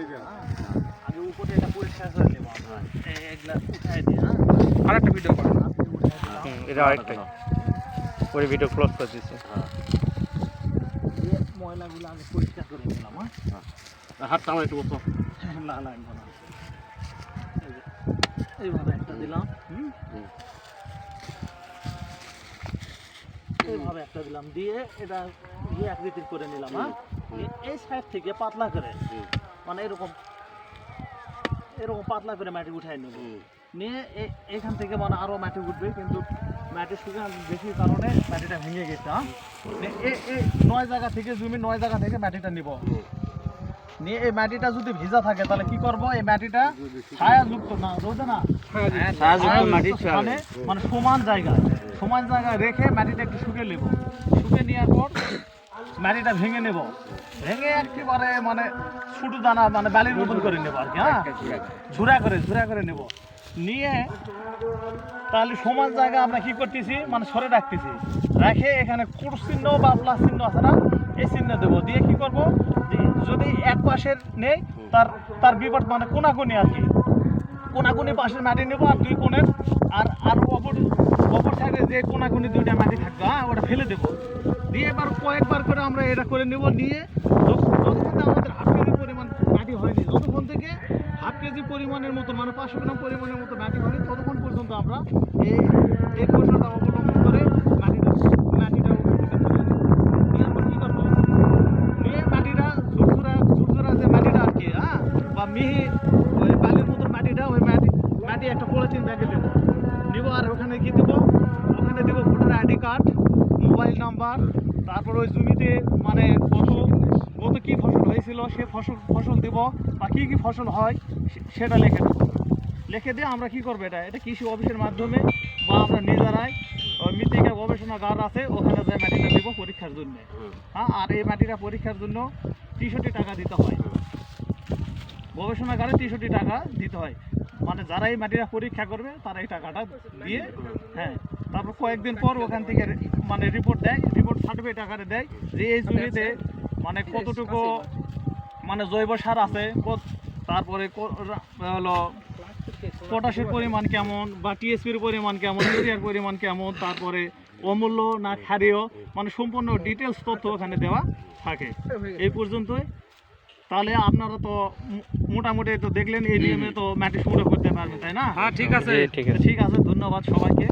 আগে উপরে এটা পরিষ্কার করে নেব আমরা, এগুলা উঠাই দিই। হ্যাঁ, আরেকটা ভিডিও করো। এটা আরেকটা ওই ভিডিও ক্লোজ করে দিচ্ছে। দিয়ে ময়লাগুলো আগে পরিষ্কার করে নিলাম। হ্যাঁ, হাতটা আমার একটু বসো। না লাগবে না। এইভাবে একটা দিলাম। এইভাবে একটা দিলাম, দিয়ে এটা আকৃতির করে নিলাম। হ্যাঁ, এই সাইড থেকে পাতলা করে, মানে এরকম পাতলা করে মাটি উঠাই নেব। নিয়ে এখান থেকে মানে আরো মাটি উঠবে, কিন্তু মাটি শুকানো বেশি কারণে মাটিটা ভেঙে গেছে। হ্যাঁ, এই 9 জায়গা থেকে জমি 9 জায়গা থেকে মাটিটা নিব। নিয়ে এই মাটিটা যদি ভিজা থাকে তাহলে কি করব, এই মাটিটা ছায়াযুক্ত না, রোদে না, ছায়াযুক্ত মাটি মানে সমান জায়গায় রেখে মাটিটা একটু শুকিয়ে নেব। শুকিয়ে নেওয়ার পর মাটিটা ভেঙে নেব, ভেঙে একেবারে মানে ছোট দানা মানে বালির মতন করে নেব আর কি। হ্যাঁ, ঝুরা করে নেব। নিয়ে তাহলে সমান জায়গা আমরা কি করতেছি, মানে সরে রাখতেছি, রেখে এখানে কোট চিহ্ন বা প্লাস চিহ্ন আছে না, এই চিহ্ন দেবো। দিয়ে কি করব, যদি এক পাশের নেই তার বিপদ মানে কোনাকুনি আর কি, কোনাকুনি পাশের মাটি নেব, আর 2 কোণের আর অপর সাইডে যে কোনাকুনি 2টা মাটি থাকবে, হ্যাঁ, ওটা ফেলে দেবো। দিয়ে এবার কয়েকবার করে আমরা এটা করে নেব। নিয়ে যতক্ষণ আমাদের 1/2 কেজি পরিমাণ মাটি হয়নি, যতক্ষণ থেকে 1/2 কেজি পরিমাণের মতো মানে 500 গ্রাম পরিমাণের মতো মাটি হয়নি, ততক্ষণ পর্যন্ত আমরা এই কৌশলটা অবলম্বন করে মাটিটা নিয়ে আমরা কী করবো, নিয়ে মাটিটা ঝুরঝুরা যে মাটিটা আর কি, হ্যাঁ, বা মিহি ওই বালির মতন মাটিটা, ওই মাটি একটা পলিথিন ব্যাগে দেবো নিব। আর ওখানে কি দেবো, ওখানে দেবো voter ID card, mobile number, তারপর ওই জমিতে মানে কত কী ফসল হয়েছিল সে ফসল দেব, বা কী ফসল হয় সেটা লিখে দিয়ে আমরা কি করবো, এটা কৃষি অফিসের মাধ্যমে বা আমরা নিজেরাই ওই মৃত্তিকা গবেষণাগার আছে, ওখানে যাই মাটিটা দেব পরীক্ষার জন্য। হ্যাঁ, আর এই মাটিটা পরীক্ষার জন্য 63 টাকা দিতে হয়, গবেষণাগারে 63 টাকা দিতে হয়। মানে যারা এই মাটিটা পরীক্ষা করবে তারা এই টাকাটা দিয়ে, হ্যাঁ, তারপর কয়েকদিন পর ওখান থেকে মানে রিপোর্ট সার্টিফিকেট আকারে দেয় যে এই জমিতে মানে কতটুকু মানে জৈব সার আছে, তারপরে হলো পটাশের পরিমাণ কেমন, বা টিএসপির পরিমাণ কেমন, ইউরিয়ার পরিমাণ কেমন, তারপরে অমূল্য না ক্ষারীয়, মানে সম্পূর্ণ ডিটেলস তথ্য ওখানে দেওয়া থাকে। এই পর্যন্তই। তাহলে আপনারা তো মোটামুটি তো দেখলেন, এই নিয়মে তো মাটি সংগ্রহ করতে পারবেন, তাই না? হ্যাঁ, ঠিক আছে। ঠিক আছে, ধন্যবাদ সবাইকে।